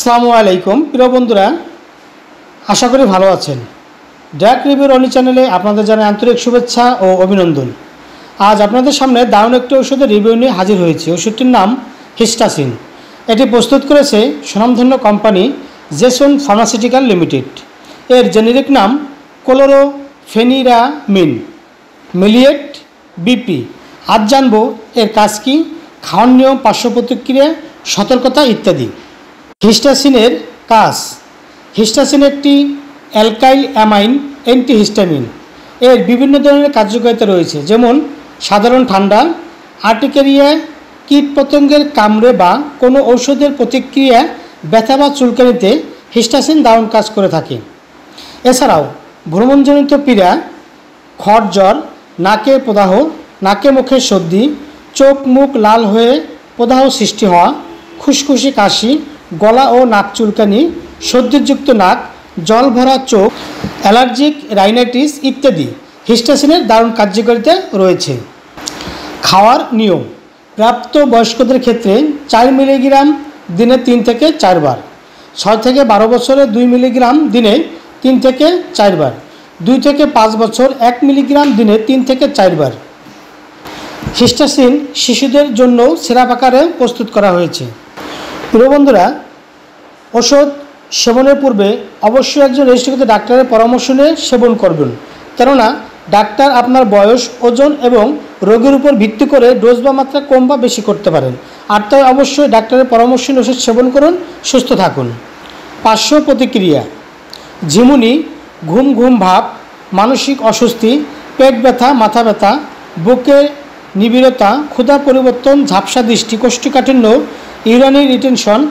আসসালামু আলাইকুম প্রিয় বন্ধুরা, আশা করি ভালো আছেন। ড্রাগ রিভিউর অনি চ্যানেলে আপনাদের জানাই আন্তরিক শুভেচ্ছা ও অভিনন্দন। আজ আপনাদের সামনে দারুণ একটি ওষুধের রিভিউ নিয়ে হাজির হয়েছি। ওষুধটির নাম হিস্টাসিন। এটি প্রস্তুত করেছে স্বনামধন্য কোম্পানি জেসন ফার্মাসিউটিক্যাল লিমিটেড। এর জেনেরিক নাম ক্লোরোফেনিরামিন মিলিয়েট বিপি। আজ জানবো এর কাজ কী, খাওয়ার নিয়ম, পার্শ্ব প্রতিক্রিয়া, সতর্কতা ইত্যাদি। হিস্টাসিনের কাজ। হিস্টাসিন একটি অ্যালকাইল অ্যামাইন অ্যান্টিহিস্টামিন। এর বিভিন্ন ধরনের কার্যকারিতা রয়েছে, যেমন সাধারণ ঠান্ডা, আর্টিকেরিয়া, কীটপতঙ্গের কামড়ে বা কোনো ঔষধের প্রতিক্রিয়া, ব্যথা বা চুলকানিতে হিস্টাসিন দারুণ কাজ করে থাকে। এছাড়াও ভ্রমণজনিত পীড়া, খড় জ্বর, নাকে প্রদাহ, নাকে মুখে সর্দি, চোখ মুখ লাল হয়ে প্রদাহ সৃষ্টি হওয়া, খুসখুসি কাশি, গলা ও নাক চুলকানি, সর্দিযুক্ত নাক, জল ভরা চোখ, অ্যালার্জিক রাইনাইটিস ইত্যাদি হিস্টাসিনের দারুণ কার্যকারিতা রয়েছে। খাওয়ার নিয়ম। প্রাপ্ত বয়স্কদের ক্ষেত্রে 4 মিলিগ্রাম দিনে 3 থেকে 4 বার, 6 থেকে 12 বছরে 2 মিলিগ্রাম দিনে 3 থেকে 4 বার, 2 থেকে 5 বছর 1 মিলিগ্রাম দিনে 3 থেকে 4 বার। হিস্টাসিন শিশুদের জন্য সিরাপ আকারে প্রস্তুত করা হয়েছে। প্রিয় বন্ধুরা, ওষুধ সেবনের পূর্বে অবশ্যই একজন রেজিস্ট্রিকৃত ডাক্তারের পরামর্শ নিয়ে সেবন করবেন, কেননা ডাক্তার আপনার বয়স, ওজন এবং রোগের উপর ভিত্তি করে ডোজ বা মাত্রা কম বা বেশি করতে পারেন। আর তাই অবশ্যই ডাক্তারের পরামর্শ নিয়ে ওষুধ সেবন করুন, সুস্থ থাকুন। পার্শ্ব প্রতিক্রিয়া। ঝিমুনি, ঘুম ঘুম ভাব, মানসিক অস্বস্তি, পেট ব্যথা, মাথা ব্যথা, বুকে নিবিড়তা, ক্ষুধা পরিবর্তন, ঝাপসা দৃষ্টি, কোষ্ঠকাঠিন্য, ইউরিনারি রিটেনশন,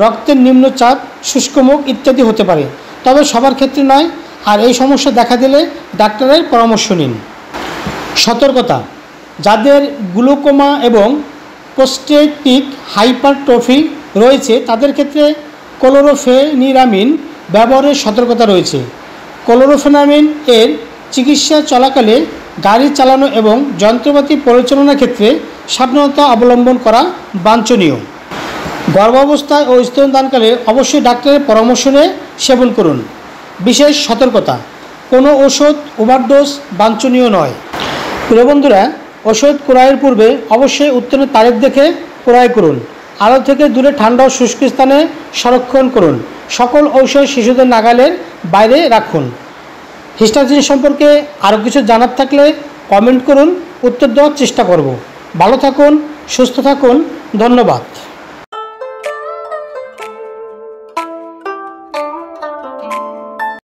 রক্তের নিম্নচাপ, শুষ্ক মুখ ইত্যাদি হতে পারে, তবে সবার ক্ষেত্রে নয়। আর এই সমস্যা দেখা দিলে ডাক্তারের পরামর্শ নিন। সতর্কতা। যাদের গ্লুকোমা এবং প্রোস্টেটিক হাইপারট্রফি রয়েছে তাদের ক্ষেত্রে ক্লোরোফেনিরামিন ব্যবহারের সতর্কতা রয়েছে। ক্লোরোফেনিরামিন এর চিকিৎসা চলাকালে গাড়ি চালানো এবং যন্ত্রপাতি পরিচালনার ক্ষেত্রে সাবধানতা অবলম্বন করা বাঞ্ছনীয়। গর্ভাবস্থায় ও স্তনদানকালে অবশ্যই ডাক্তারের পরামর্শ নিয়ে সেবন করুন। বিশেষ সতর্কতা। কোনো ওষুধ ওভারডোজ বাঞ্ছনীয় নয়। প্রিয় বন্ধুরা, ওষুধ ক্রয়ের পূর্বে অবশ্যই উত্তোলনের তারিখ দেখে ক্রয় করুন। আলো থেকে দূরে ঠান্ডা ও শুষ্ক স্থানে সংরক্ষণ করুন। সকল ঔষধ শিশুদের নাগালের বাইরে রাখুন। হিস্টাসিন সম্পর্কে আরও কিছু জানার থাকলে কমেন্ট করুন, উত্তর দেওয়ার চেষ্টা করব। ভালো থাকুন, সুস্থ থাকুন, ধন্যবাদ।